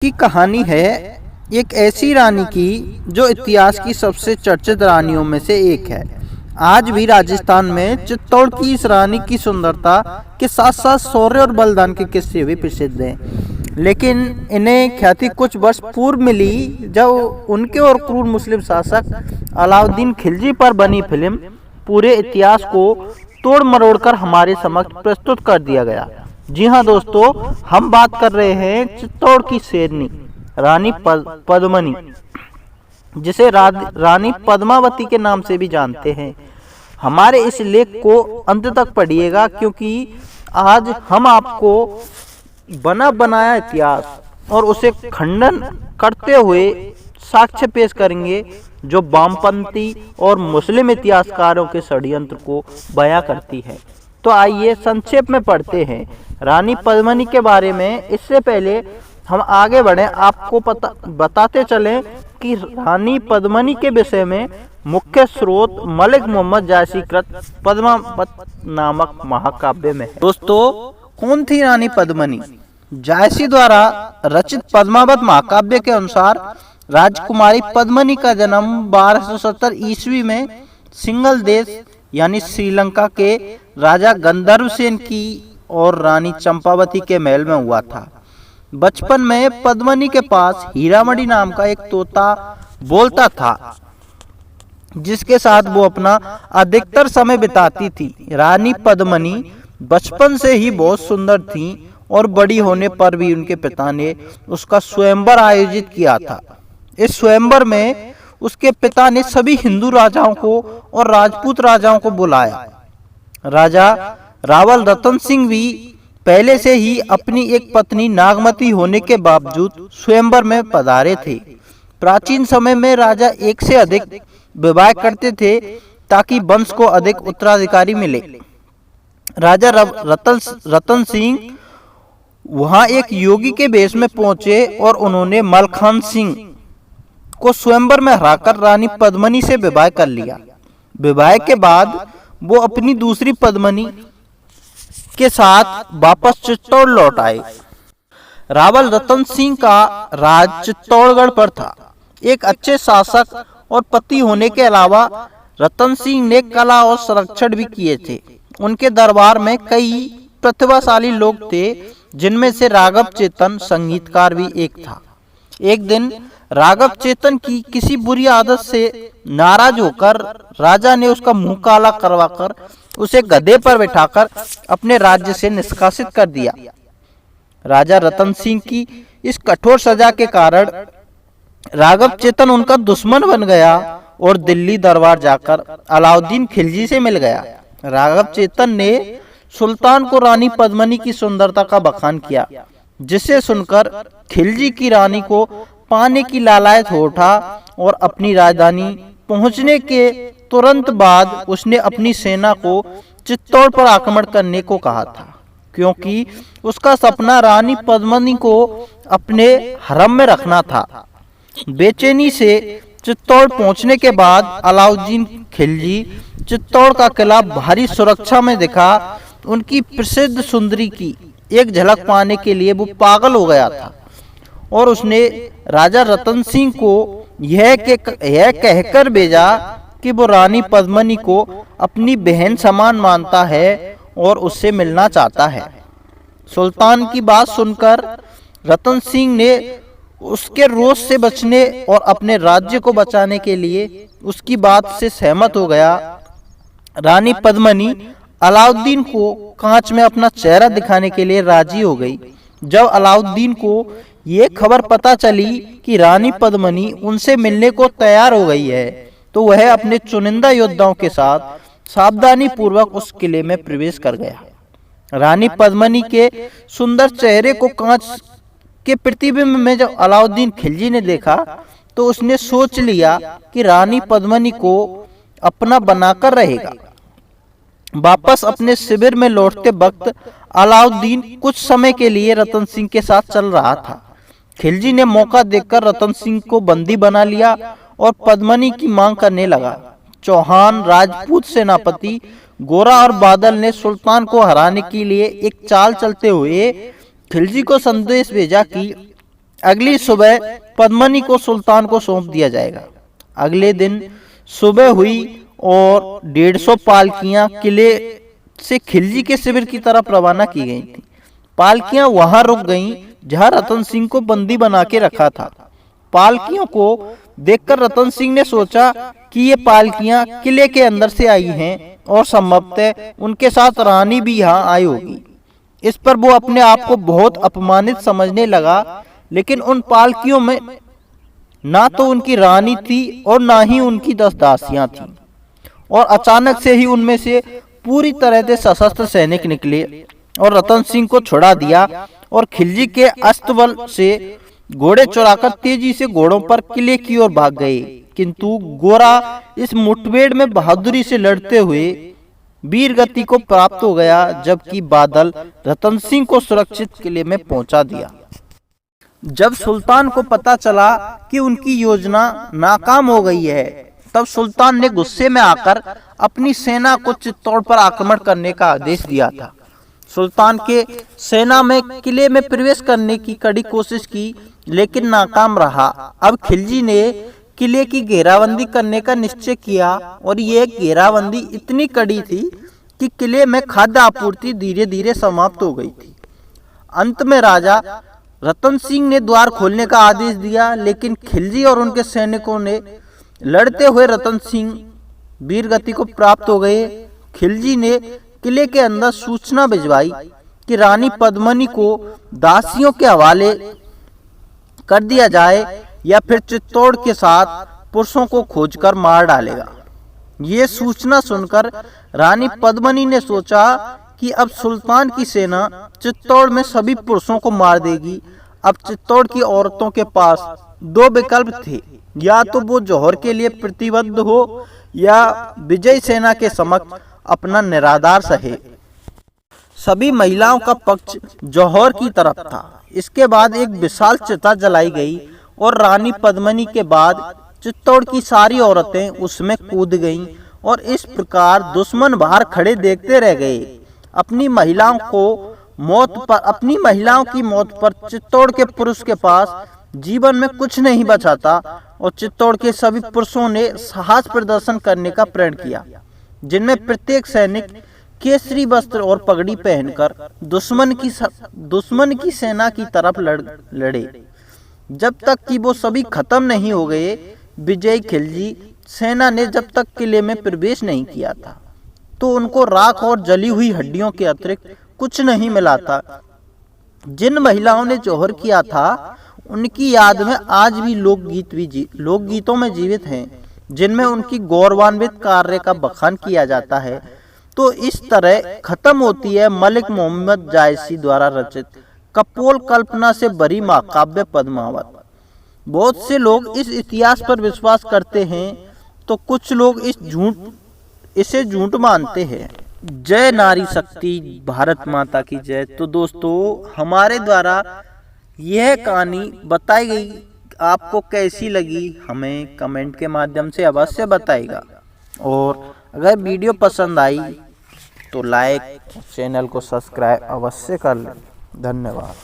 की कहानी है एक ऐसी रानी की जो इतिहास की सबसे चर्चित रानियों में से एक है। आज भी राजस्थान में चित्तौड़ की इस रानी की सुंदरता के साथ साथ शौर्य और बलिदान के किस्से भी प्रसिद्ध हैं। लेकिन इन्हें ख्याति कुछ वर्ष पूर्व मिली जब उनके और क्रूर मुस्लिम शासक अलाउद्दीन खिलजी पर बनी फिल्म पूरे इतिहास को तोड़ मरोड़ कर हमारे समक्ष प्रस्तुत कर दिया गया। जी हाँ दोस्तों, हम बात कर रहे हैं चित्तौड़ की शेरनी रानी पद्मनी, जिसे रानी पद्मावती के नाम से भी जानते हैं। हमारे इस लेख को अंत तक पढ़िएगा क्योंकि आज हम आपको बना बनाया इतिहास और उसे खंडन करते हुए साक्ष्य पेश करेंगे जो वामपंथी और मुस्लिम इतिहासकारों के षड्यंत्र को बयां करती है। तो आइए संक्षेप में पढ़ते हैं रानी पद्मनी के बारे में। इससे पहले हम आगे बढ़ें, आपको बताते चलें कि रानी पद्मनी के विषय में मुख्य स्रोत मलिक मोहम्मद जायसी कृत पद्मावत नामक महाकाव्य में है। दोस्तों, कौन थी रानी पद्मनी? जायसी द्वारा रचित पद्मावत महाकाव्य के अनुसार राजकुमारी पद्मनी का जन्म 1270 ईस्वी में सिंघल देश यानी श्रीलंका के राजा गंधर्वसेन की और रानी चंपावती के महल में हुआ था। बचपन में पद्मनी के पास हीरामणि नाम का एक तोता बोलता था जिसके साथ वो अपना अधिकतर समय बिताती थी। रानी पद्मनी बचपन से ही बहुत सुंदर थी और बड़ी होने पर भी उनके पिता ने उसका स्वयंवर आयोजित किया था। इस स्वयंवर में उसके पिता ने सभी हिंदू राजाओं को और राजपूत राजाओं को बुलाया। राजा रावल रतन सिंह भी पहले से ही अपनी एक पत्नी नागमती होने के बावजूद स्वयंवर में पधारे थे। प्राचीन समय में राजा एक से अधिक विवाह करते थे ताकि वंश को अधिक उत्तराधिकारी मिले। राजा रतन सिंह वहां एक योगी के वेश में पहुंचे और उन्होंने मलखान सिंह को स्वयंवर में हराकर रानी पद्मनी से विवाह कर लिया। विवाह के बाद वो अपनी दूसरी पद्मनी के साथ वापस चित्तौड़ लौट आए। रावल रतन सिंह का राज चित्तौड़गढ़ पर था। एक अच्छे शासक और पति होने के अलावा रतन सिंह ने कला और संरक्षण भी किए थे। उनके दरबार में कई प्रतिभाशाली लोग थे जिनमें से राघव चेतन संगीतकार भी एक था। एक दिन राघव चेतन की किसी बुरी आदत से नाराज होकर राजा ने उसका मुंह काला करवाकर उसे गधे पर बिठाकर अपने राज्य से निष्कासित कर दिया। राजा रतन सिंह की इस कठोर सजा के कारण राघव चेतन उनका दुश्मन बन गया और दिल्ली दरबार जाकर अलाउद्दीन खिलजी से मिल गया। राघव चेतन ने सुल्तान को रानी पद्मनी की सुंदरता का बखान किया, जिसे सुनकर खिलजी की रानी को पाने की लालायत हो उठा और अपनी राजधानी पहुंचने के तुरंत बाद उसने अपनी सेना को चित्तौड़ पर आक्रमण करने को कहा था, क्योंकि उसका सपना रानी पद्मनी को अपने हरम में रखना था। बेचैनी से चित्तौड़ पहुंचने के बाद अलाउद्दीन खिलजी चित्तौड़ का किला भारी सुरक्षा में दिखा। उनकी प्रसिद्ध सुंदरी की एक झलक पाने के लिए वो पागल हो गया था और उसने राजा रतन सिंह को यह कहकर भेजा कि वो रानी पद्मनी को अपनी बहन समान मानता है और उससे मिलना चाहता है। सुल्तान की बात सुनकर रतन सिंह ने उसके रोष से बचने और अपने राज्य को बचाने के लिए उसकी बात से सहमत हो गया। रानी पद्मनी अलाउद्दीन को कांच में अपना चेहरा दिखाने के लिए राजी हो गई। जब अलाउद्दीन को ये खबर पता चली कि रानी पद्मनी उनसे मिलने को तैयार हो गई है, तो वह अपने चुनिंदा योद्धाओं के साथ सावधानी पूर्वक उस किले में प्रवेश कर गया। रानी पद्मनी के सुंदर चेहरे को कांच के प्रतिबिंब में जब अलाउद्दीन खिलजी ने देखा तो उसने सोच लिया कि रानी पद्मनी को अपना बनाकर रहेगा। वापस अपने शिविर में लौटते वक्त अलाउद्दीन कुछ समय के लिए रतन सिंह के साथ चल रहा था। खिलजी ने मौका देखकर रतन सिंह को बंदी बना लिया और पद्मनी की मांग करने लगा। चौहान राजपूत सेनापति गोरा और बादल ने सुल्तान को हराने के लिए एक चाल चलते हुए खिलजी को संदेश भेजा कि अगली सुबह पद्मिनी को सुल्तान को सौंप दिया जाएगा। अगले दिन सुबह हुई और 150 पालकियां किले से खिलजी के शिविर की तरफ रवाना की गई थी। पालकियां वहां रुक गईं जहां रतन सिंह को बंदी बना के रखा था। पालकियों को देखकर रतन सिंह ने सोचा कि ये पालकियां किले के अंदर से आई हैं और संभवतः उनके साथ रानी भी यहाँ आई होगी। इस पर वो अपने आप को बहुत अपमानित समझने लगा, लेकिन उन पालकियों में ना तो उनकी रानी थी और ना ही उनकी 10 दासियां थीं। और अचानक से ही उनमें से पूरी तरह से सशस्त्र सैनिक निकले और रतन सिंह को छुड़ा दिया और खिलजी के अस्तबल से घोड़े चुराकर तेजी से घोड़ों पर किले की ओर भाग गए। किंतु गोरा इस मुठभेड़ में बहादुरी से लड़ते हुए वीर गति को प्राप्त हो गया, जबकि बादल रतन सिंह को सुरक्षित किले में पहुंचा दिया। जब सुल्तान को पता चला कि उनकी योजना नाकाम हो गई है, तब सुल्तान ने गुस्से में आकर अपनी सेना को चित्तौड़ पर आक्रमण करने का आदेश दिया था। सुल्तान के सेना में किले में प्रवेश करने की कड़ी कोशिश की, लेकिन नाकाम रहा। अब खिलजी ने किले की घेराबंदी करने का निश्चय किया और ये घेराबंदी इतनी कड़ी थी कि किले में खाद्य आपूर्ति धीरे धीरे समाप्त हो गई थी। अंत में राजा रतन सिंह ने द्वार खोलने का आदेश दिया, लेकिन खिलजी और उनके सैनिकों ने लड़ते हुए रतन सिंह वीरगति को प्राप्त हो गए। खिलजी ने किले के अंदर सूचना भिजवाई कि रानी पद्मिनी को दासियों के हवाले कर दिया जाए या फिर चित्तौड़ के साथ पुरुषों को खोजकर मार डालेगा। ये सूचना सुनकर रानी पद्मिनी ने सोचा कि अब सुल्तान की सेना चित्तौड़ में सभी पुरुषों को मार देगी। अब चित्तौड़ की औरतों के पास 2 विकल्प थे, या तो वो जौहर के लिए प्रतिबद्ध हो या विजय सेना के समक्ष अपना निराधार सहे। सभी महिलाओं का पक्ष जौहर की तरफ था। इसके बाद एक विशाल चिता जलाई गई और रानी पद्मिनी के बाद चित्तौड़ की सारी औरतें उसमें कूद गईं और इस प्रकार दुश्मन बाहर खड़े देखते रह गए। अपनी महिलाओं की मौत पर चित्तौड़ के पुरुष के पास जीवन में कुछ नहीं बचा था और चित्तौड़ के सभी पुरुषों ने साहस प्रदर्शन करने का प्रण किया, जिनमें प्रत्येक सैनिक केसरी वस्त्र और पगड़ी पहनकर दुश्मन की सेना की तरफ लड़े। जब तक कि वो सभी खत्म नहीं हो गए, विजयी खिलजी सेना ने जब तक किले में प्रवेश नहीं किया था, तो उनको राख और जली हुई हड्डियों के अतिरिक्त कुछ नहीं मिला था। जिन महिलाओं ने जौहर किया था, उनकी याद में आज भी लोकगीतों में जीवित हैं, जिनमें उनकी गौरवान्वित कार्य का बखान किया जाता है। तो इस तरह खत्म होती है मलिक मोहम्मद जायसी द्वारा रचित कपोल कल्पना से भरी महाकाव्य पद्मावत। बहुत से लोग इस इतिहास पर विश्वास करते हैं, तो कुछ लोग इसे झूठ मानते हैं। जय नारी शक्ति, भारत माता की जय। तो दोस्तों, हमारे द्वारा यह कहानी बताई गई, आपको कैसी लगी हमें कमेंट के माध्यम से अवश्य बताइएगा। और अगर वीडियो पसंद आई तो लाइक, चैनल को सब्सक्राइब अवश्य कर लें। धन्यवाद।